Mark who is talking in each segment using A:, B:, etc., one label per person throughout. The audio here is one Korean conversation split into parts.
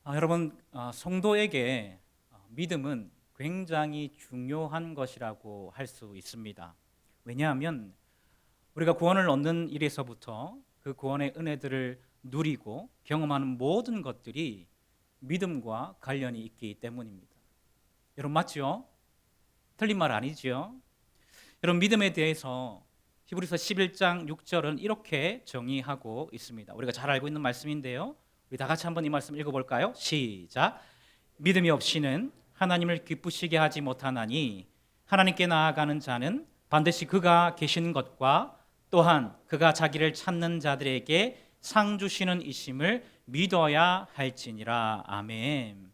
A: 여러분, 성도에게 믿음은 굉장히 중요한 것이라고 할 수 있습니다. 왜냐하면 우리가 구원을 얻는 일에서부터 그 구원의 은혜들을 누리고 경험하는 모든 것들이 믿음과 관련이 있기 때문입니다. 여러분, 맞죠? 틀린 말 아니죠? 여러분, 믿음에 대해서 히브리서 11장 6절은 이렇게 정의하고 있습니다. 우리가 잘 알고 있는 말씀인데요. 우리 다 같이 한번 이 말씀 읽어볼까요? 시작. 믿음이 없이는 하나님을 기쁘시게 하지 못하나니 하나님께 나아가는 자는 반드시 그가 계신 것과 또한 그가 자기를 찾는 자들에게 상 주시는 이심을 믿어야 할지니라. 아멘.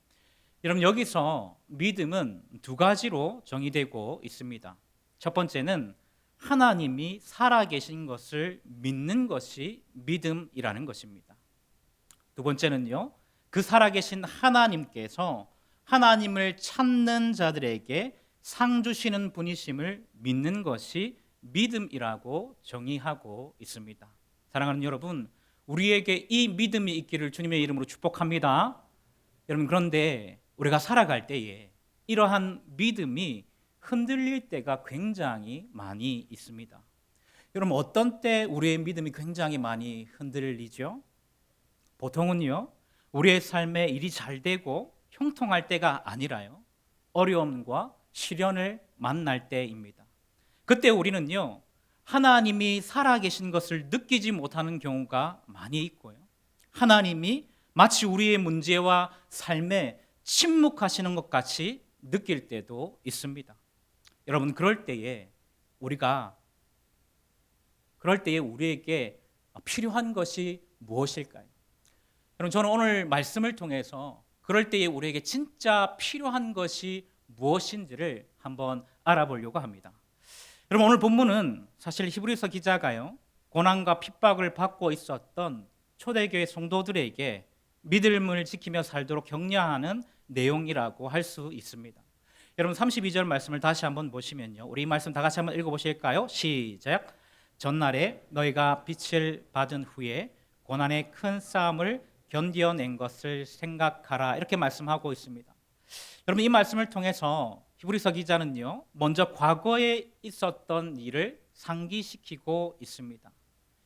A: 여러분, 여기서 믿음은 두 가지로 정의되고 있습니다. 첫 번째는 하나님이 살아계신 것을 믿는 것이 믿음이라는 것입니다. 두 번째는요, 그 살아계신 하나님께서 하나님을 찾는 자들에게 상 주시는 분이심을 믿는 것이 믿음이라고 정의하고 있습니다. 사랑하는 여러분, 우리에게 이 믿음이 있기를 주님의 이름으로 축복합니다. 여러분, 그런데 우리가 살아갈 때에 이러한 믿음이 흔들릴 때가 굉장히 많이 있습니다. 여러분, 어떤 때 우리의 믿음이 굉장히 많이 흔들리죠? 보통은요, 우리의 삶에 일이 잘 되고 형통할 때가 아니라요, 어려움과 시련을 만날 때입니다. 그때 우리는요, 하나님이 살아계신 것을 느끼지 못하는 경우가 많이 있고요, 하나님이 마치 우리의 문제와 삶에 침묵하시는 것 같이 느낄 때도 있습니다. 여러분, 그럴 때에 우리에게 필요한 것이 무엇일까요? 여러분, 저는 오늘 말씀을 통해서 그럴 때에 우리에게 진짜 필요한 것이 무엇인지를 한번 알아보려고 합니다. 여러분, 오늘 본문은 사실 히브리서 기자가요, 고난과 핍박을 받고 있었던 초대교회 성도들에게 믿음을 지키며 살도록 격려하는 내용이라고 할 수 있습니다. 여러분, 32절 말씀을 다시 한번 보시면요, 우리 이 말씀 다 같이 한번 읽어보실까요? 시작. 전날에 너희가 빛을 받은 후에 고난의 큰 싸움을 견뎌낸 것을 생각하라, 이렇게 말씀하고 있습니다. 여러분, 이 말씀을 통해서 히브리서 기자는요, 먼저 과거에 있었던 일을 상기시키고 있습니다.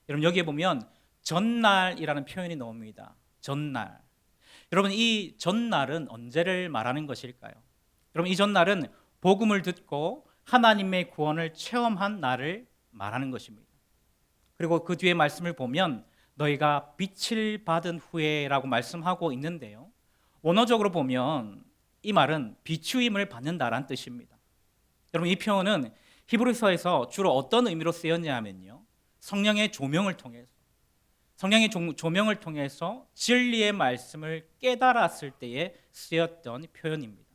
A: 여러분, 여기에 보면 전날이라는 표현이 나옵니다. 전날. 여러분, 이 전날은 언제를 말하는 것일까요? 여러분, 이 전날은 복음을 듣고 하나님의 구원을 체험한 날을 말하는 것입니다. 그리고 그 뒤에 말씀을 보면 너희가 빛을 받은 후에라고 말씀하고 있는데요, 원어적으로 보면 이 말은 비추임을 받는다라는 뜻입니다. 여러분, 이 표현은 히브리서에서 주로 어떤 의미로 쓰였냐 하면요, 성령의 조명을 통해서 진리의 말씀을 깨달았을 때에 쓰였던 표현입니다.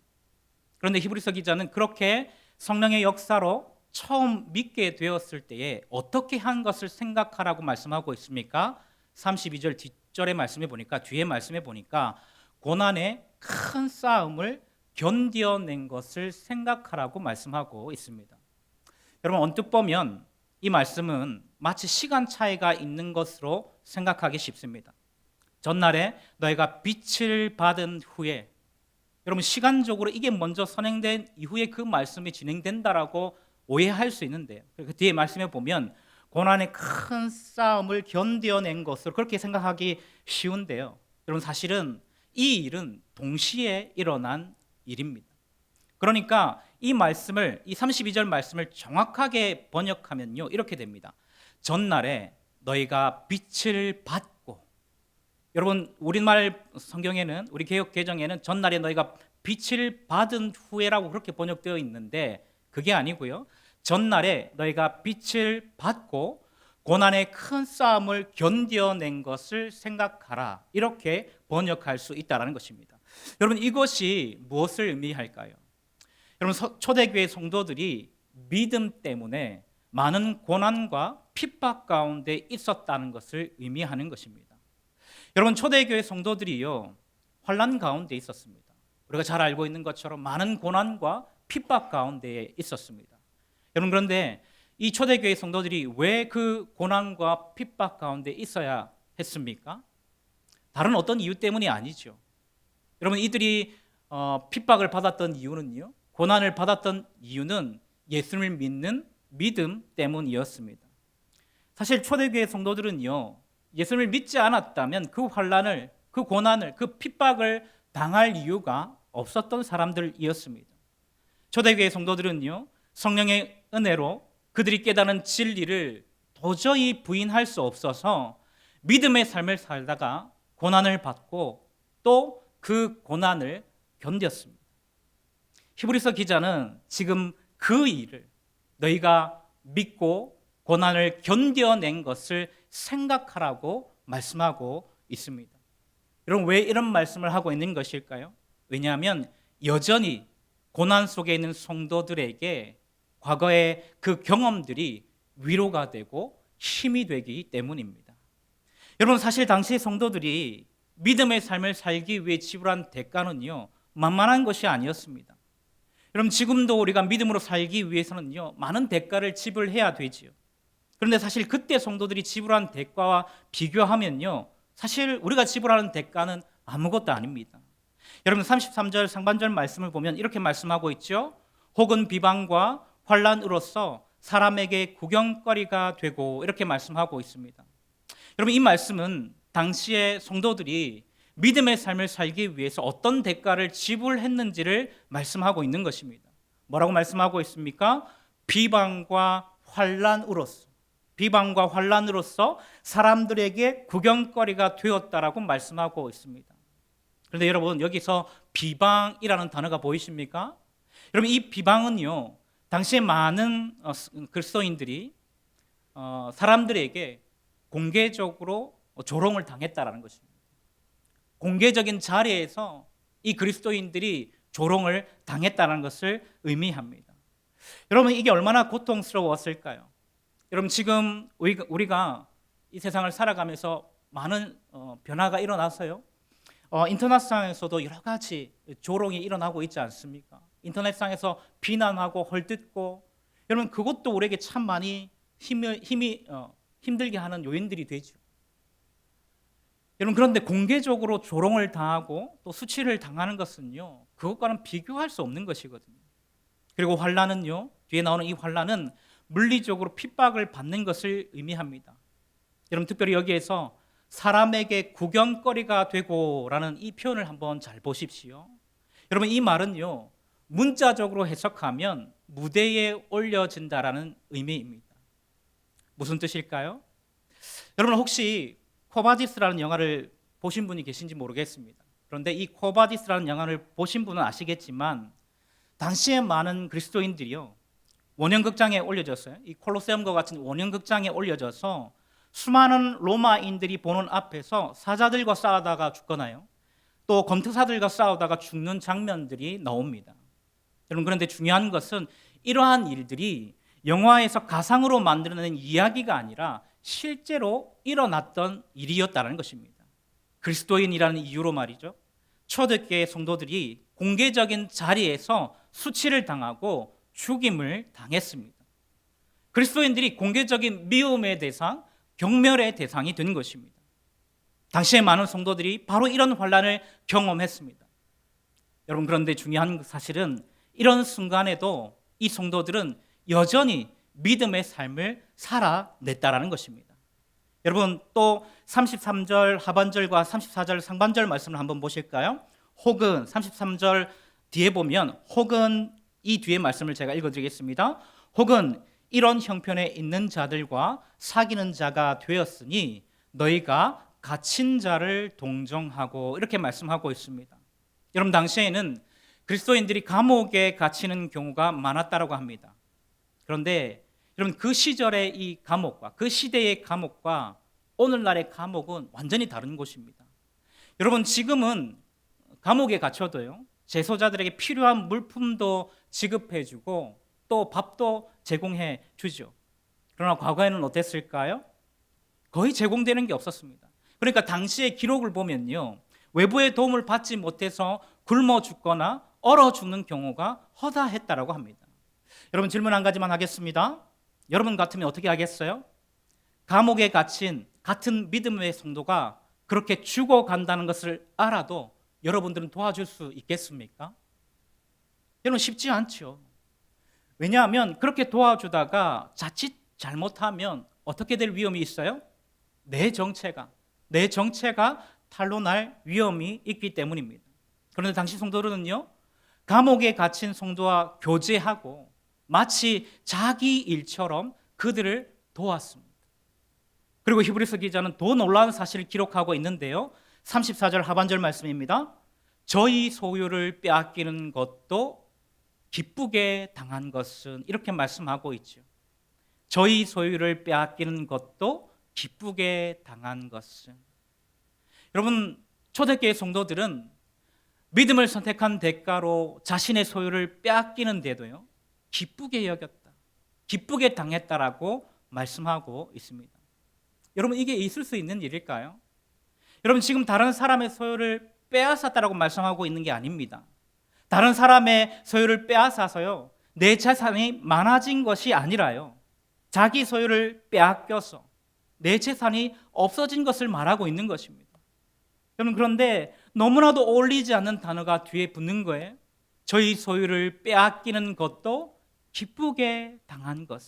A: 그런데 히브리서 기자는 그렇게 성령의 역사로 처음 믿게 되었을 때에 어떻게 한 것을 생각하라고 말씀하고 있습니까? 32절 뒤에 말씀해 보니까 고난의 큰 싸움을 견뎌낸 것을 생각하라고 말씀하고 있습니다. 여러분, 언뜻 보면 이 말씀은 마치 시간 차이가 있는 것으로 생각하기 쉽습니다. 전날에 너희가 빛을 받은 후에, 여러분, 시간적으로 이게 먼저 선행된 이후에 그 말씀이 진행된다라고 오해할 수 있는데요, 그 뒤에 말씀해 보면 고난의 큰 싸움을 견뎌낸 것으로 그렇게 생각하기 쉬운데요, 여러분, 사실은 이 일은 동시에 일어난 일입니다. 그러니까 이 32절 말씀을 정확하게 번역하면요, 이렇게 됩니다. 전날에 너희가 빛을 받고, 여러분, 우리말 성경에는, 우리 개역 개정에는 전날에 너희가 빛을 받은 후에라고 그렇게 번역되어 있는데, 그게 아니고요, 전날에 너희가 빛을 받고 고난의 큰 싸움을 견뎌낸 것을 생각하라, 이렇게 번역할 수 있다는 것입니다. 여러분, 이것이 무엇을 의미할까요? 여러분, 초대교회 성도들이 믿음 때문에 많은 고난과 핍박 가운데 있었다는 것을 의미하는 것입니다. 여러분, 초대교회 성도들이요, 환난 가운데 있었습니다. 우리가 잘 알고 있는 것처럼 많은 고난과 핍박 가운데 있었습니다. 여러분, 그런데 이 초대교회 성도들이 왜 그 고난과 핍박 가운데 있어야 했습니까? 다른 어떤 이유 때문이 아니죠. 여러분 이들이 핍박을 받았던 이유는요. 고난을 받았던 이유는 예수님을 믿는 믿음 때문이었습니다. 사실 초대교회 성도들은요. 예수님을 믿지 않았다면 그 환난을, 그 고난을, 그 핍박을 당할 이유가 없었던 사람들이었습니다. 초대교회 성도들은요. 성령의 은혜로 그들이 깨달은 진리를 도저히 부인할 수 없어서 믿음의 삶을 살다가 고난을 받고 또 그 고난을 견뎠습니다. 히브리서 기자는 지금 그 일을 너희가 믿고 고난을 견뎌낸 것을 생각하라고 말씀하고 있습니다. 여러분 왜 이런 말씀을 하고 있는 것일까요? 왜냐하면 여전히 고난 속에 있는 성도들에게 과거의 그 경험들이 위로가 되고 힘이 되기 때문입니다. 여러분 사실 당시 성도들이 믿음의 삶을 살기 위해 지불한 대가는요 만만한 것이 아니었습니다. 여러분 지금도 우리가 믿음으로 살기 위해서는요 많은 대가를 지불해야 되지요. 그런데 사실 그때 성도들이 지불한 대가와 비교하면요 사실 우리가 지불하는 대가는 아무것도 아닙니다. 여러분 33절 상반절 말씀을 보면 이렇게 말씀하고 있죠. 혹은 비방과 환난으로서 사람에게 구경거리가 되고 이렇게 말씀하고 있습니다. 여러분 이 말씀은 당시의 성도들이 믿음의 삶을 살기 위해서 어떤 대가를 지불했는지를 말씀하고 있는 것입니다. 뭐라고 말씀하고 있습니까? 비방과 환난으로서 사람들에게 구경거리가 되었다라고 말씀하고 있습니다. 그런데 여러분 여기서 비방이라는 단어가 보이십니까? 여러분 이 비방은요 당시에 많은 그리스도인들이 사람들에게 공개적으로 조롱을 당했다라는 것입니다. 공개적인 자리에서 이 그리스도인들이 조롱을 당했다는 것을 의미합니다. 여러분 이게 얼마나 고통스러웠을까요? 여러분 지금 우리가 이 세상을 살아가면서 많은 변화가 일어나서요. 인터넷상에서도 여러 가지 조롱이 일어나고 있지 않습니까? 인터넷상에서 비난하고 헐뜯고 여러분 그것도 우리에게 참 많이 힘들게 하는 요인들이 되죠. 여러분 그런데 공개적으로 조롱을 당하고 또 수치를 당하는 것은요 그것과는 비교할 수 없는 것이거든요. 그리고 환난은요 뒤에 나오는 이 환난은 물리적으로 핍박을 받는 것을 의미합니다. 여러분 특별히 여기에서 사람에게 구경거리가 되고라는 이 표현을 한번 잘 보십시오. 여러분 이 말은요 문자적으로 해석하면 무대에 올려진다라는 의미입니다. 무슨 뜻일까요? 여러분 혹시 코바디스라는 영화를 보신 분이 계신지 모르겠습니다. 그런데 이 코바디스라는 영화를 보신 분은 아시겠지만 당시에 많은 그리스도인들이요 원형극장에 올려졌어요. 이 콜로세움과 같은 원형극장에 올려져서 수많은 로마인들이 보는 앞에서 사자들과 싸우다가 죽거나요 또 검투사들과 싸우다가 죽는 장면들이 나옵니다. 여러분 그런데 중요한 것은 이러한 일들이 영화에서 가상으로 만들어낸 이야기가 아니라 실제로 일어났던 일이었다는 것입니다. 그리스도인이라는 이유로 말이죠. 초대교회 성도들이 공개적인 자리에서 수치를 당하고 죽임을 당했습니다. 그리스도인들이 공개적인 미움의 대상, 경멸의 대상이 된 것입니다. 당시에 많은 성도들이 바로 이런 환난을 경험했습니다. 여러분 그런데 중요한 사실은 이런 순간에도 이 성도들은 여전히 믿음의 삶을 살아냈다라는 것입니다. 여러분 또 33절 하반절과 34절 상반절 말씀을 한번 보실까요? 혹은 33절 뒤에 보면 혹은 이 뒤에 말씀을 제가 읽어드리겠습니다. 혹은 이런 형편에 있는 자들과 사귀는 자가 되었으니 너희가 갇힌 자를 동정하고 이렇게 말씀하고 있습니다. 여러분 당시에는 그리스도인들이 감옥에 갇히는 경우가 많았다고 합니다. 그런데 여러분 그 시절의 이 감옥과 그 시대의 감옥과 오늘날의 감옥은 완전히 다른 곳입니다. 여러분 지금은 감옥에 갇혀도요 재소자들에게 필요한 물품도 지급해주고 또 밥도 제공해 주죠. 그러나 과거에는 어땠을까요? 거의 제공되는 게 없었습니다. 그러니까 당시의 기록을 보면요 외부의 도움을 받지 못해서 굶어 죽거나 얼어 죽는 경우가 허다했다고 합니다. 여러분 질문 한 가지만 하겠습니다. 여러분 같으면 어떻게 하겠어요? 감옥에 갇힌 같은 믿음의 성도가 그렇게 죽어간다는 것을 알아도 여러분들은 도와줄 수 있겠습니까? 여러분 쉽지 않죠. 왜냐하면 그렇게 도와주다가 자칫 잘못하면 어떻게 될 위험이 있어요? 내 정체가 탄로날 위험이 있기 때문입니다. 그런데 당시 성도들은요, 감옥에 갇힌 성도와 교제하고 마치 자기 일처럼 그들을 도왔습니다. 그리고 히브리서 기자는 더 놀라운 사실을 기록하고 있는데요, 34절 하반절 말씀입니다. 저희 소유를 빼앗기는 것도 기쁘게 당한 것은, 이렇게 말씀하고 있죠. 저희 소유를 빼앗기는 것도 기쁘게 당한 것은. 여러분, 초대교회 성도들은 믿음을 선택한 대가로 자신의 소유를 빼앗기는데도요, 기쁘게 여겼다, 기쁘게 당했다라고 말씀하고 있습니다. 여러분, 이게 있을 수 있는 일일까요? 여러분, 지금 다른 사람의 소유를 빼앗았다라고 말씀하고 있는 게 아닙니다. 다른 사람의 소유를 빼앗아서요, 내 재산이 많아진 것이 아니라요, 자기 소유를 빼앗겨서 내 재산이 없어진 것을 말하고 있는 것입니다. 여러분, 그런데 너무나도 어울리지 않는 단어가 뒤에 붙는 거예요. 저희 소유를 빼앗기는 것도 기쁘게 당한 것.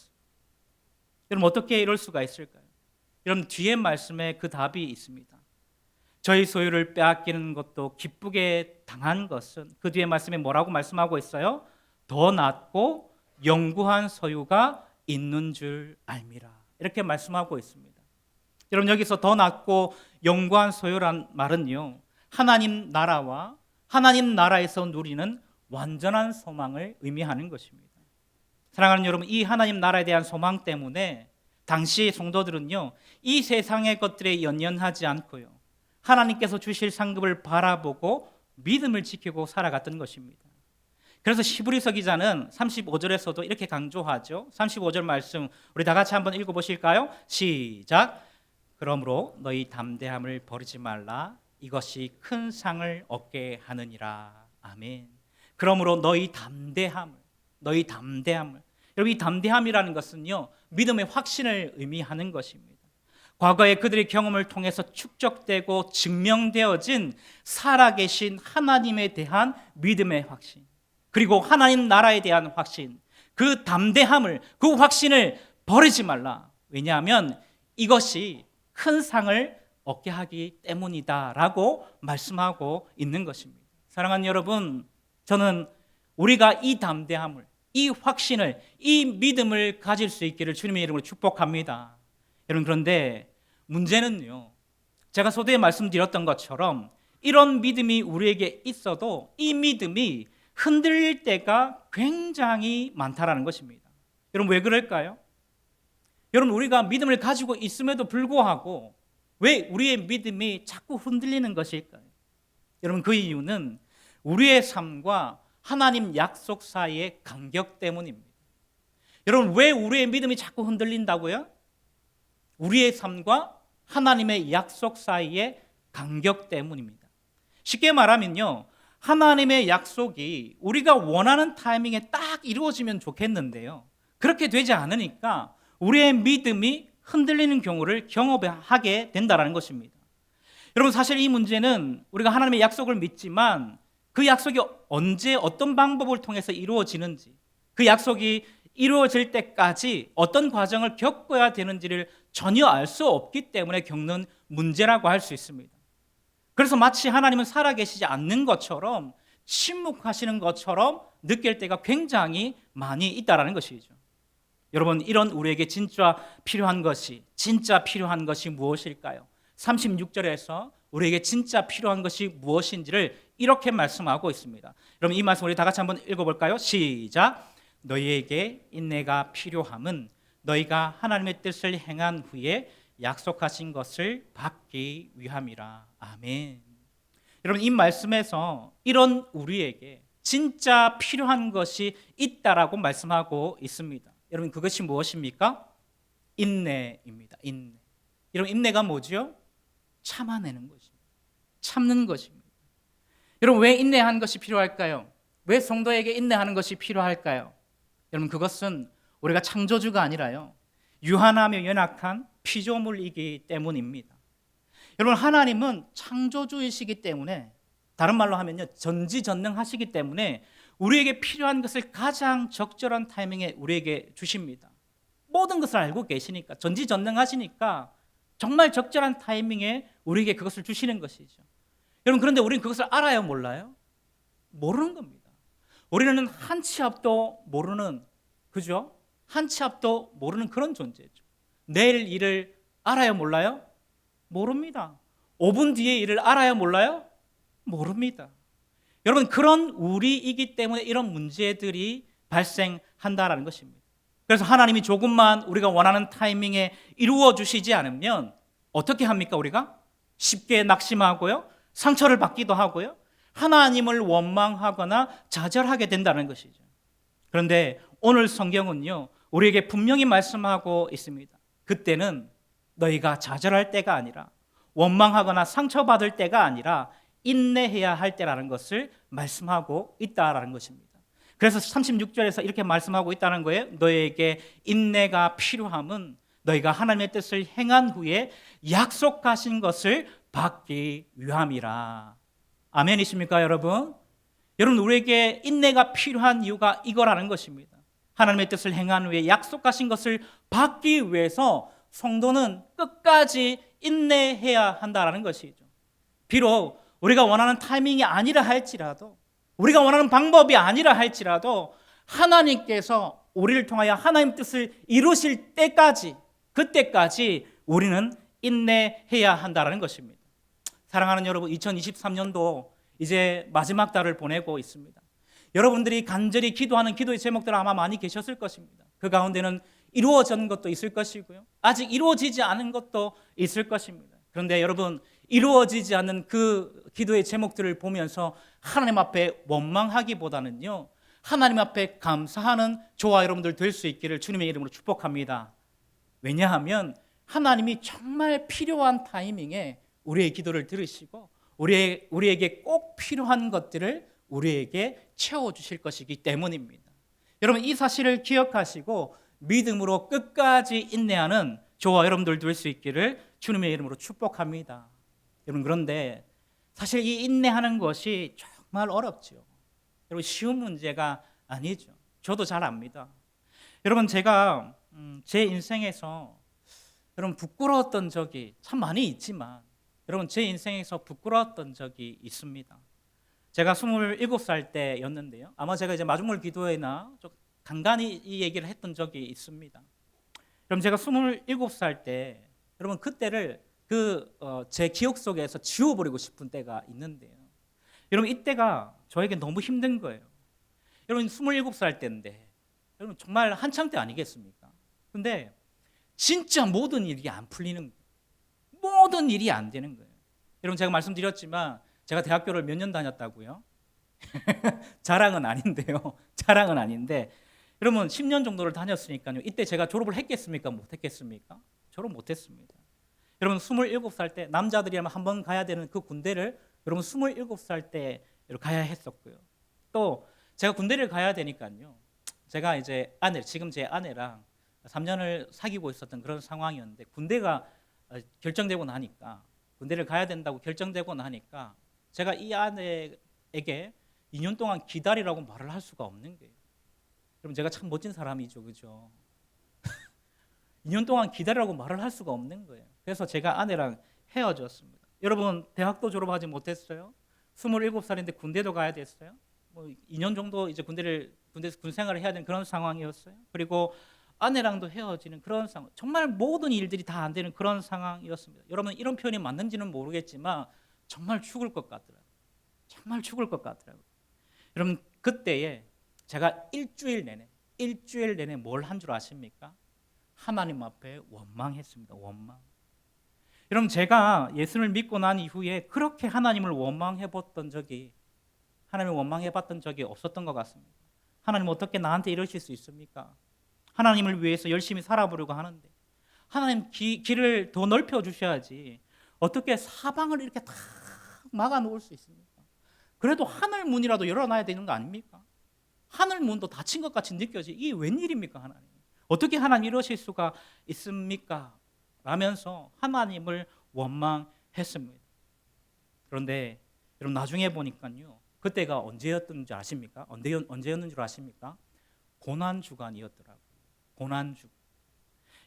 A: 여러분, 어떻게 이럴 수가 있을까요? 여러분, 뒤에 말씀에 그 답이 있습니다. 저희 소유를 빼앗기는 것도 기쁘게 당한 것은, 그 뒤에 말씀에 뭐라고 말씀하고 있어요? 더 낫고 영구한 소유가 있는 줄 알미라, 이렇게 말씀하고 있습니다. 여러분, 여기서 더 낫고 영구한 소유란 말은요, 하나님 나라와 하나님 나라에서 누리는 완전한 소망을 의미하는 것입니다. 사랑하는 여러분, 이 하나님 나라에 대한 소망 때문에 당시 성도들은요, 이 세상의 것들에 연연하지 않고요, 하나님께서 주실 상급을 바라보고 믿음을 지키고 살아갔던 것입니다. 그래서 히브리서 기자는 35절에서도 이렇게 강조하죠. 35절 말씀 우리 다 같이 한번 읽어보실까요? 시작. 그러므로 너희 담대함을 버리지 말라. 이것이 큰 상을 얻게 하느니라. 아멘. 그러므로 너희 담대함을. 여러분, 이 담대함이라는 것은요, 믿음의 확신을 의미하는 것입니다. 과거에 그들의 경험을 통해서 축적되고 증명되어진 살아계신 하나님에 대한 믿음의 확신, 그리고 하나님 나라에 대한 확신, 그 담대함을, 그 확신을 버리지 말라. 왜냐하면 이것이 큰 상을 얻게 하기 때문이다라고 말씀하고 있는 것입니다. 사랑하는 여러분, 저는 우리가 이 담대함을, 이 확신을, 이 믿음을 가질 수 있기를 주님의 이름으로 축복합니다. 여러분, 그런데 문제는요, 제가 서두에 말씀드렸던 것처럼 이런 믿음이 우리에게 있어도 이 믿음이 흔들릴 때가 굉장히 많다라는 것입니다. 여러분, 왜 그럴까요? 여러분, 우리가 믿음을 가지고 있음에도 불구하고 왜 우리의 믿음이 자꾸 흔들리는 것일까요? 여러분, 그 이유는 우리의 삶과 하나님 약속 사이의 간격 때문입니다. 여러분, 왜 우리의 믿음이 자꾸 흔들린다고요? 우리의 삶과 하나님의 약속 사이의 간격 때문입니다. 쉽게 말하면요, 하나님의 약속이 우리가 원하는 타이밍에 딱 이루어지면 좋겠는데요, 그렇게 되지 않으니까 우리의 믿음이 흔들리는 경우를 경험하게 된다는 것입니다. 여러분, 사실 이 문제는 우리가 하나님의 약속을 믿지만 그 약속이 언제 어떤 방법을 통해서 이루어지는지, 그 약속이 이루어질 때까지 어떤 과정을 겪어야 되는지를 전혀 알 수 없기 때문에 겪는 문제라고 할 수 있습니다. 그래서 마치 하나님은 살아계시지 않는 것처럼, 침묵하시는 것처럼 느낄 때가 굉장히 많이 있다는 것이죠. 여러분, 이런 우리에게 진짜 필요한 것이 무엇일까요? 36절에서 우리에게 진짜 필요한 것이 무엇인지를 이렇게 말씀하고 있습니다. 여러분, 이 말씀 우리 다 같이 한번 읽어볼까요? 시작. 너희에게 인내가 필요함은 너희가 하나님의 뜻을 행한 후에 약속하신 것을 받기 위함이라. 아멘. 여러분, 이 말씀에서 이런 우리에게 진짜 필요한 것이 있다라고 말씀하고 있습니다. 여러분, 그것이 무엇입니까? 인내입니다. 인내. 여러분, 인내가 뭐죠? 참아내는 것입니다. 참는 것입니다. 여러분, 왜 인내하는 것이 필요할까요? 왜 성도에게 인내하는 것이 필요할까요? 여러분, 그것은 우리가 창조주가 아니라요, 유한하며 연약한 피조물이기 때문입니다. 여러분, 하나님은 창조주이시기 때문에 다른 말로 하면요, 전지전능하시기 때문에 우리에게 필요한 것을 가장 적절한 타이밍에 우리에게 주십니다. 모든 것을 알고 계시니까, 전지전능하시니까 정말 적절한 타이밍에 우리에게 그것을 주시는 것이죠. 여러분, 그런데 우리는 그것을 알아요, 몰라요? 모르는 겁니다. 우리는 한 치 앞도 모르는, 그죠? 한 치 앞도 모르는 그런 존재죠. 내일 일을 알아요, 몰라요? 모릅니다. 5분 뒤의 일을 알아요, 몰라요? 모릅니다. 여러분, 그런 우리이기 때문에 이런 문제들이 발생한다라는 것입니다. 그래서 하나님이 조금만 우리가 원하는 타이밍에 이루어 주시지 않으면 어떻게 합니까? 우리가 쉽게 낙심하고요, 상처를 받기도 하고요, 하나님을 원망하거나 좌절하게 된다는 것이죠. 그런데 오늘 성경은요, 우리에게 분명히 말씀하고 있습니다. 그때는 너희가 좌절할 때가 아니라, 원망하거나 상처받을 때가 아니라 인내해야 할 때라는 것을 말씀하고 있다라는 것입니다. 그래서 36절에서 이렇게 말씀하고 있다는 거예요. 너희에게 인내가 필요함은 너희가 하나님의 뜻을 행한 후에 약속하신 것을 받기 위함이라. 아멘이십니까, 여러분? 여러분, 우리에게 인내가 필요한 이유가 이거라는 것입니다. 하나님의 뜻을 행한 후에 약속하신 것을 받기 위해서 성도는 끝까지 인내해야 한다는 것이죠. 비록 우리가 원하는 타이밍이 아니라 할지라도, 우리가 원하는 방법이 아니라 할지라도 하나님께서 우리를 통하여 하나님 뜻을 이루실 때까지, 그때까지 우리는 인내해야 한다는 것입니다. 사랑하는 여러분, 2023년도 이제 마지막 달을 보내고 있습니다. 여러분들이 간절히 기도하는 기도의 제목들 아마 많이 계셨을 것입니다. 그 가운데는 이루어진 것도 있을 것이고요, 아직 이루어지지 않은 것도 있을 것입니다. 그런데 여러분, 이루어지지 않는 그 기도의 제목들을 보면서 하나님 앞에 원망하기보다는요, 하나님 앞에 감사하는 저와 여러분들 될 수 있기를 주님의 이름으로 축복합니다. 왜냐하면 하나님이 정말 필요한 타이밍에 우리의 기도를 들으시고 우리에게 꼭 필요한 것들을 우리에게 채워주실 것이기 때문입니다. 여러분, 이 사실을 기억하시고 믿음으로 끝까지 인내하는 저와 여러분들 될 수 있기를 주님의 이름으로 축복합니다. 여러분, 그런데 사실 이 인내하는 것이 정말 어렵죠. 여러분, 쉬운 문제가 아니죠. 저도 잘 압니다. 여러분, 제가 제 인생에서 여러분 부끄러웠던 적이 참 많이 있지만, 여러분 제 인생에서 부끄러웠던 적이 있습니다. 제가 27살 때였는데요, 아마 제가 이제 마중물 기도회나 좀 간간히 이 얘기를 했던 적이 있습니다. 여러분, 제가 27살 때, 여러분 그때를 제 기억 속에서 지워버리고 싶은 때가 있는데요, 여러분 이때가 저에게 너무 힘든 거예요. 여러분, 27살 때인데 여러분 정말 한창 때 아니겠습니까? 근데 진짜 모든 일이 안 풀리는 거예요. 모든 일이 안 되는 거예요. 여러분, 제가 말씀드렸지만 제가 대학교를 몇 년 다녔다고요? 자랑은 아닌데요. 자랑은 아닌데, 여러분 10년 정도를 다녔으니까요, 이때 제가 졸업을 했겠습니까? 못 했겠습니까? 졸업 못 했습니다. 여러분, 27살 때 남자들이라면 한 번 가야 되는 그 군대를 여러분 27살 때 가야 했었고요. 또 제가 군대를 가야 되니까요, 제가 이제 지금 제 아내랑 3년을 사귀고 있었던 그런 상황이었는데, 군대가 결정되고 나니까, 군대를 가야 된다고 결정되고 나니까 제가 이 아내에게 2년 동안 기다리라고 말을 할 수가 없는 거예요. 그럼 제가 참 멋진 사람이죠, 그죠? 2년 동안 기다리라고 말을 할 수가 없는 거예요. 그래서 제가 아내랑 헤어졌습니다. 여러분, 대학도 졸업하지 못했어요. 27살인데 군대도 가야 됐어요. 2년 정도 이제 군대에서 군 생활을 해야 되는 그런 상황이었어요. 그리고 아내랑도 헤어지는 그런 상황, 정말 모든 일들이 다 안 되는 그런 상황이었습니다. 여러분, 이런 표현이 맞는지는 모르겠지만 정말 죽을 것 같더라고요. 정말 죽을 것 같더라고요. 여러분, 그때에 제가 일주일 내내 뭘 한 줄 아십니까? 하나님 앞에 원망했습니다. 원망. 여러분, 제가 예수를 믿고 난 이후에 그렇게 하나님을 원망해봤던 적이 없었던 것 같습니다. 하나님, 어떻게 나한테 이러실 수 있습니까? 하나님을 위해서 열심히 살아보려고 하는데 하나님 길을 더 넓혀 주셔야지 어떻게 사방을 이렇게 다 막아 놓을 수 있습니까? 그래도 하늘 문이라도 열어놔야 되는 거 아닙니까? 하늘 문도 닫힌 것 같이 느껴지. 이게 웬일입니까, 하나님? 어떻게 하나님 이러실 수가 있습니까? 라면서 하나님을 원망했습니다. 그런데 여러분 나중에 보니까요. 그때가 언제였던 줄 아십니까? 언제였는 줄 아십니까? 고난 주간이었더라고요. 고난 주간.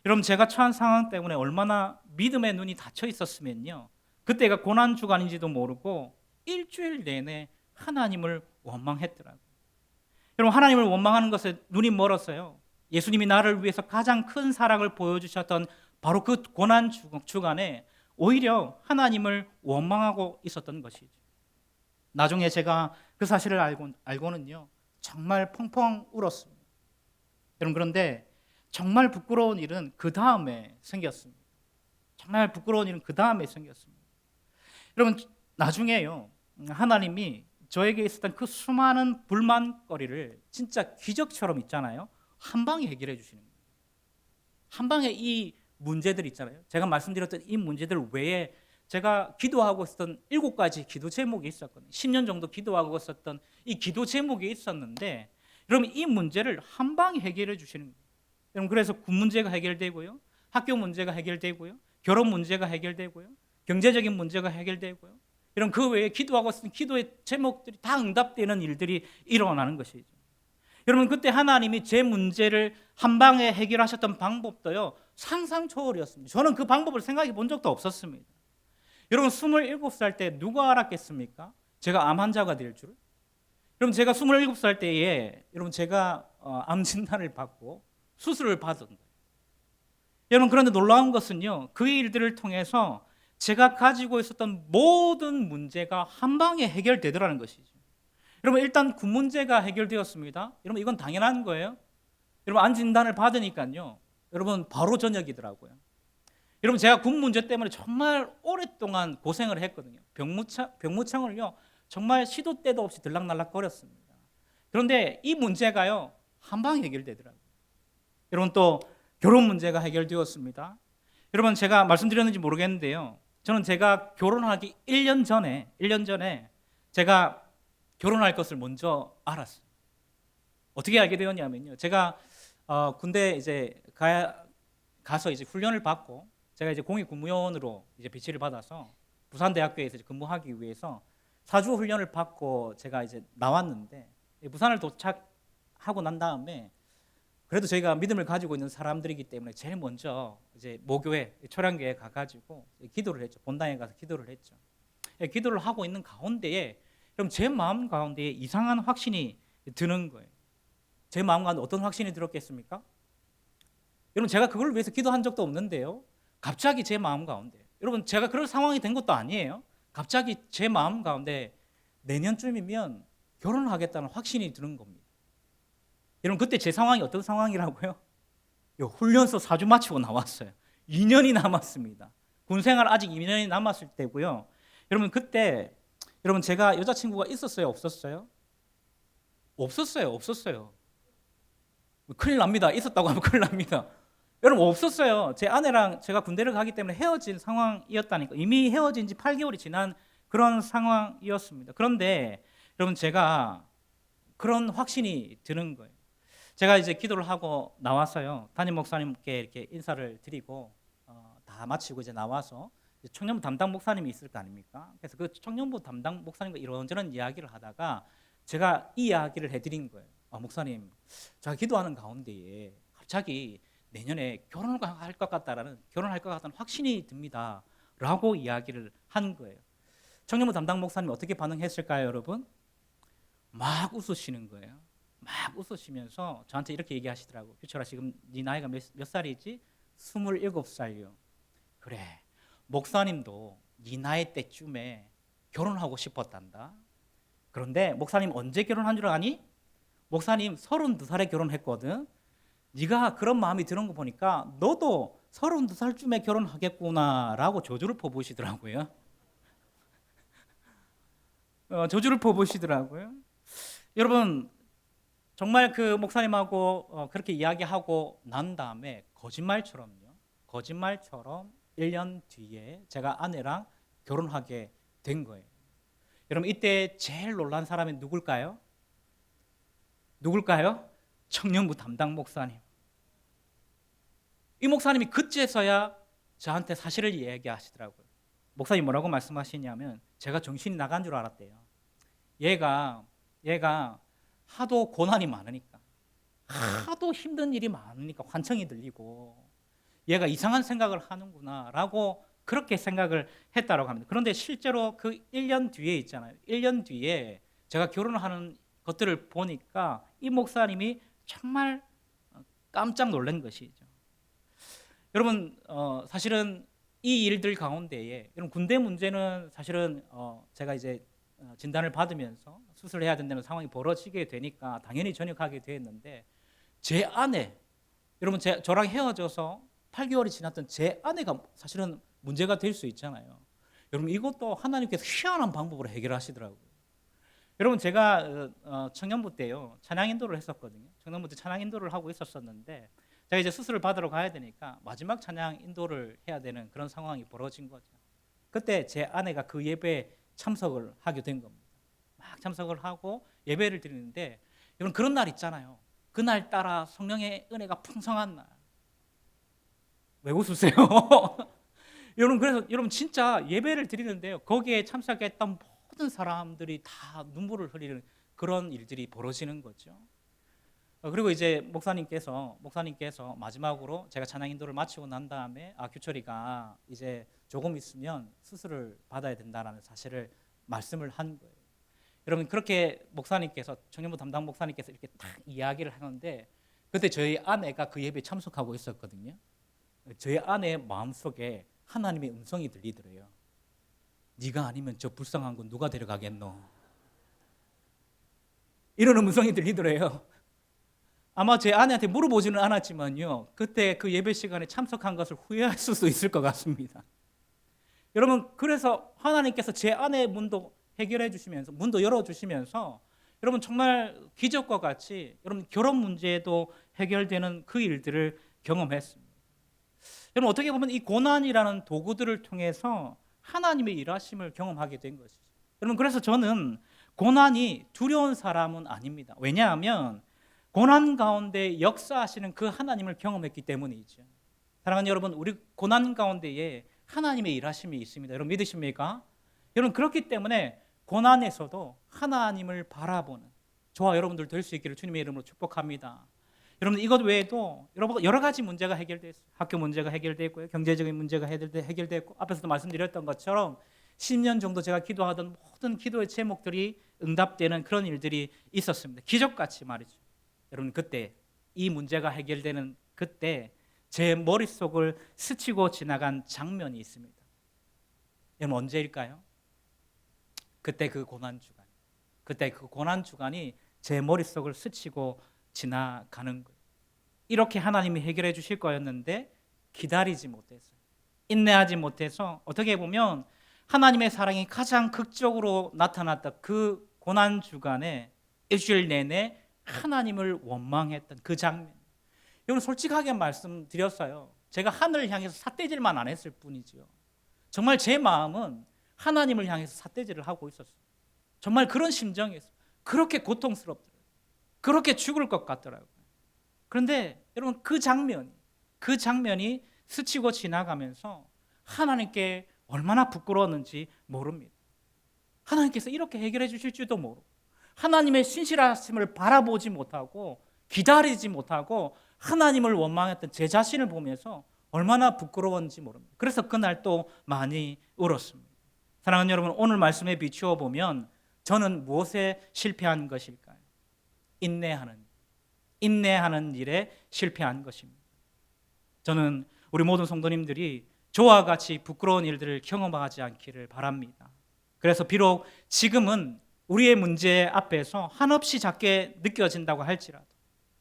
A: 여러분 제가 처한 상황 때문에 얼마나 믿음의 눈이 닫혀 있었으면요. 그때가 고난 주간인지도 모르고 일주일 내내 하나님을 원망했더라고요. 여러분 하나님을 원망하는 것에 눈이 멀었어요. 예수님이 나를 위해서 가장 큰 사랑을 보여주셨던 바로 그 고난 주간에 오히려 하나님을 원망하고 있었던 것이죠. 나중에 제가 그 사실을 알고는요. 정말 펑펑 울었습니다. 여러분 그런데 정말 부끄러운 일은 그 다음에 생겼습니다. 정말 부끄러운 일은 그 다음에 생겼습니다. 여러분 나중에요. 하나님이 저에게 있었던 그 수많은 불만거리를 진짜 기적처럼 있잖아요. 한 방에 해결해 주시는 거예요. 한 방에 이 문제들 있잖아요. 제가 말씀드렸던 이 문제들 외에 제가 기도하고 있었던 7가지 기도 제목이 있었거든요. 10년 정도 기도하고 있었던 이 기도 제목이 있었는데 여러분 이 문제를 한 방에 해결해 주시는 거예요. 여러분 그래서 군 문제가 해결되고요. 학교 문제가 해결되고요. 결혼 문제가 해결되고요. 경제적인 문제가 해결되고요. 이런 그 외에 기도하고 있었던 기도의 제목들이 다 응답되는 일들이 일어나는 것이죠. 여러분 그때 하나님이 제 문제를 한 방에 해결하셨던 방법도요. 상상 초월이었습니다. 저는 그 방법을 생각해 본 적도 없었습니다. 여러분 27살 때 누가 알았겠습니까? 제가 암 환자가 될 줄. 여러분 제가 27살 때에 여러분 제가 암 진단을 받고 수술을 받은 거예요. 여러분 그런데 놀라운 것은요. 그 일들을 통해서 제가 가지고 있었던 모든 문제가 한 방에 해결되더라는 것이죠. 여러분 일단 군 문제가 해결되었습니다. 여러분 이건 당연한 거예요. 여러분 암 진단을 받으니까요. 여러분 바로 저녁이더라고요. 여러분 제가 군 문제 때문에 정말 오랫동안 고생을 했거든요. 병무청을요. 정말 시도 때도 없이 들락날락거렸습니다. 그런데 이 문제가요. 한 방에 해결되더라고요. 여러분 또 결혼 문제가 해결되었습니다. 여러분 제가 말씀드렸는지 모르겠는데요. 저는 제가 결혼하기 1년 전에 제가 결혼할 것을 먼저 알았어요. 어떻게 알게 되었냐면요. 제가 군대 이제 가서 이제 훈련을 받고 제가 이제 공익근무원으로 이제 배치를 받아서 부산대학교에서 이제 근무하기 위해서 4주 훈련을 받고 제가 이제 나왔는데 부산을 도착하고 난 다음에 그래도 저희가 믿음을 가지고 있는 사람들이기 때문에 제일 먼저 이제 모교회 초량교회에 가가지고 기도를 했죠. 본당에 가서 기도를 했죠. 기도를 하고 있는 가운데에 그럼 제 마음 가운데에 이상한 확신이 드는 거예요. 제 마음 가운데 어떤 확신이 들었겠습니까? 여러분 제가 그걸 위해서 기도한 적도 없는데요. 갑자기 제 마음 가운데 여러분 제가 그럴 상황이 된 것도 아니에요. 갑자기 제 마음 가운데 내년쯤이면 결혼을 하겠다는 확신이 드는 겁니다. 여러분 그때 제 상황이 어떤 상황이라고요? 훈련소 4주 마치고 나왔어요. 2년이 남았습니다. 군생활 아직 2년이 남았을 때고요. 여러분 그때 여러분 제가 여자친구가 있었어요? 없었어요? 없었어요. 큰일 납니다. 있었다고 하면 큰일 납니다. 여러분 없었어요. 제 아내랑 제가 군대를 가기 때문에 헤어진 상황이었다니까. 이미 헤어진 지 8개월이 지난 그런 상황이었습니다. 그런데 여러분 제가 그런 확신이 드는 거예요. 제가 이제 기도를 하고 나와서요. 담임 목사님께 이렇게 인사를 드리고 다 마치고 이제 나와서 청년부 담당 목사님이 있을 거 아닙니까? 그래서 그 청년부 담당 목사님과 이런저런 이야기를 하다가 제가 이 이야기를 해드린 거예요. 목사님, 제가 기도하는 가운데에 갑자기 내년에 결혼할 것 같다는 확신이 듭니다라고 이야기를 한 거예요. 청년부 담당 목사님 어떻게 반응했을까요, 여러분? 막 웃으시는 거예요. 막 웃으시면서 저한테 이렇게 얘기하시더라고요. 규철아, 지금 네 나이가 몇 살이지? 27살이요. 그래, 목사님도 네 나이 때쯤에 결혼하고 싶었단다. 그런데 목사님 언제 결혼한 줄 아니? 목사님 32살에 결혼했거든. 네가 그런 마음이 드는 거 보니까 너도 32살쯤에 결혼하겠구나라고 저주를 퍼부으시더라고요. 저주를 퍼부으시더라고요. 여러분 정말 그 목사님하고 그렇게 이야기하고 난 다음에 거짓말처럼 1년 뒤에 제가 아내랑 결혼하게 된 거예요. 여러분 이때 제일 놀란 사람이 누굴까요? 청년부 담당 목사님. 이 목사님이 그제서야 저한테 사실을 이야기하시더라고요. 목사님 뭐라고 말씀하시냐면 제가 정신이 나간 줄 알았대요. 얘가 하도 고난이 많으니까, 하도 힘든 일이 많으니까 환청이 들리고 얘가 이상한 생각을 하는구나라고 그렇게 생각을 했다고 합니다. 그런데 실제로 그 1년 뒤에 있잖아요. 1년 뒤에 제가 결혼을 하는 것들을 보니까 이 목사님이 정말 깜짝 놀란 것이죠. 여러분, 사실은 이 일들 가운데에 여러분, 군대 문제는 사실은 제가 이제 진단을 받으면서 수술해야 된다는 상황이 벌어지게 되니까 당연히 전역하게 됐는데, 제 아내, 여러분, 저랑 헤어져서 8개월이 지났던 제 아내가 사실은 문제가 될 수 있잖아요. 여러분, 이것도 하나님께서 희한한 방법으로 해결하시더라고요. 여러분, 제가 청년부 때요 찬양 인도를 했었거든요. 청년부 때 찬양 인도를 하고 있었었는데, 제가 이제 수술을 받으러 가야 되니까 마지막 찬양 인도를 해야 되는 그런 상황이 벌어진 거죠. 그때 제 아내가 그 예배에 참석을 하게 된 겁니다. 막 참석을 하고 예배를 드리는데, 여러분, 그런 날 있잖아요. 그날 따라 성령의 은혜가 풍성한 날. 왜 웃으세요? 여러분, 그래서 여러분 진짜 예배를 드리는데요, 거기에 참석했던 모든 사람들이 다 눈물을 흘리는 그런 일들이 벌어지는 거죠. 그리고 이제 목사님께서 마지막으로 제가 찬양 인도를 마치고 난 다음에 규철이가 이제 조금 있으면 수술을 받아야 된다라는 사실을 말씀을 한 거예요. 여러분, 그렇게 목사님께서, 청년부 담당 목사님께서 이렇게 딱 이야기를 하는데, 그때 저희 아내가 그 예배에 참석하고 있었거든요. 저희 아내의 마음속에 하나님의 음성이 들리더래요. 네가 아니면 저 불쌍한 건 누가 데려가겠노? 이런 음성이 들리더래요. 아마 제 아내한테 물어보지는 않았지만요, 그때 그 예배 시간에 참석한 것을 후회할 수도 있을 것 같습니다. 여러분, 그래서 하나님께서 제 아내의 문도 해결해 주시면서, 문도 열어주시면서, 여러분 정말 기적과 같이 여러분 결혼 문제도 해결되는 그 일들을 경험했습니다. 여러분, 어떻게 보면 이 고난이라는 도구들을 통해서 하나님의 일하심을 경험하게 된 것이죠. 여러분, 그래서 저는 고난이 두려운 사람은 아닙니다. 왜냐하면 고난 가운데 역사하시는 그 하나님을 경험했기 때문이죠. 사랑하는 여러분, 우리 고난 가운데에 하나님의 일하심이 있습니다. 여러분, 믿으십니까? 여러분, 그렇기 때문에 고난에서도 하나님을 바라보는 저와 여러분들 될 수 있기를 주님의 이름으로 축복합니다. 여러분, 이것 외에도 여러 가지 문제가 해결됐어요. 학교 문제가 해결됐고요, 경제적인 문제가 해결됐고, 앞에서도 말씀드렸던 것처럼 10년 정도 제가 기도하던 모든 기도의 제목들이 응답되는 그런 일들이 있었습니다. 기적같이 말이죠. 여러분, 그때 이 문제가 해결되는 그때 제 머릿속을 스치고 지나간 장면이 있습니다. 여러분, 언제일까요? 그때 그 고난 주간이 제 머릿속을 스치고 지나가는 거예요. 이렇게 하나님이 해결해 주실 거였는데 기다리지 못했어요. 인내하지 못해서 어떻게 보면 하나님의 사랑이 가장 극적으로 나타났던 그 고난 주간에 일주일 내내 하나님을 원망했던 그 장면. 여러분, 솔직하게 말씀드렸어요. 제가 하늘을 향해서 삿대질만 안 했을 뿐이지요. 정말 제 마음은 하나님을 향해서 삿대질을 하고 있었어요. 정말 그런 심정이었어요. 그렇게 고통스럽더라고요. 그렇게 죽을 것 같더라고요. 그런데 여러분, 그 장면이 스치고 지나가면서 하나님께 얼마나 부끄러웠는지 모릅니다. 하나님께서 이렇게 해결해 주실 줄도 모르고, 하나님의 신실하심을 바라보지 못하고 기다리지 못하고 하나님을 원망했던 제 자신을 보면서 얼마나 부끄러웠는지 모릅니다. 그래서 그날 또 많이 울었습니다. 사랑하는 여러분, 오늘 말씀에 비추어 보면 저는 무엇에 실패한 것일까요? 인내하는 일에 실패한 것입니다. 저는 우리 모든 성도님들이 저와 같이 부끄러운 일들을 경험하지 않기를 바랍니다. 그래서 비록 지금은 우리의 문제 앞에서 한없이 작게 느껴진다고 할지라도,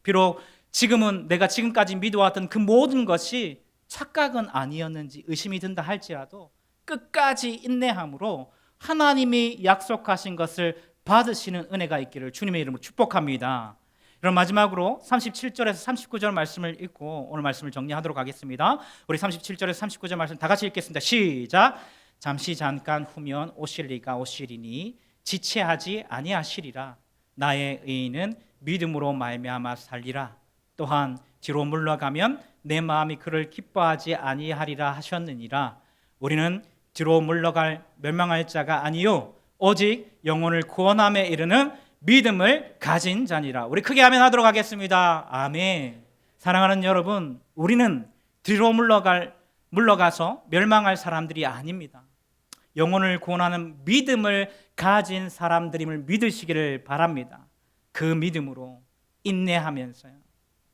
A: 비록 지금은 내가 지금까지 믿어왔던 그 모든 것이 착각은 아니었는지 의심이 든다 할지라도 끝까지 인내함으로 하나님이 약속하신 것을 받으시는 은혜가 있기를 주님의 이름으로 축복합니다. 그럼 마지막으로 37절에서 39절 말씀을 읽고 오늘 말씀을 정리하도록 하겠습니다. 우리 37절에서 39절 말씀 다 같이 읽겠습니다. 시작. 잠시 잠깐 후면 오실 리가 오시리니 지체하지 아니하시리라. 나의 의인은 믿음으로 말미암아 살리라. 또한 뒤로 물러가면 내 마음이 그를 기뻐하지 아니하리라 하셨느니라. 우리는 뒤로 물러갈 멸망할 자가 아니요 오직 영혼을 구원함에 이르는 믿음을 가진 자니라. 우리 크게 아멘 하도록 하겠습니다. 아멘. 사랑하는 여러분, 우리는 뒤로 물러가서 멸망할 사람들이 아닙니다. 영혼을 구원하는 믿음을 가진 사람들임을 믿으시기를 바랍니다. 그 믿음으로 인내하면서요,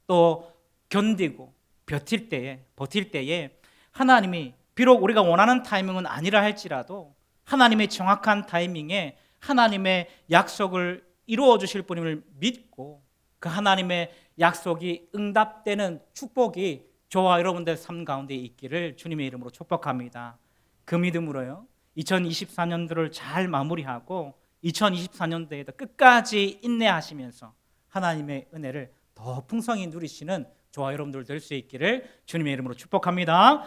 A: 또 견디고 버틸 때에 하나님이 비록 우리가 원하는 타이밍은 아니라 할지라도 하나님의 정확한 타이밍에 하나님의 약속을 이루어 주실 분임을 믿고 그 하나님의 약속이 응답되는 축복이 저와 여러분들 삶 가운데 있기를 주님의 이름으로 축복합니다. 그 믿음으로요, 2024년도를 잘 마무리하고 2024년도에도 끝까지 인내하시면서 하나님의 은혜를 더 풍성히 누리시는 저와 여러분들 될 수 있기를 주님의 이름으로 축복합니다.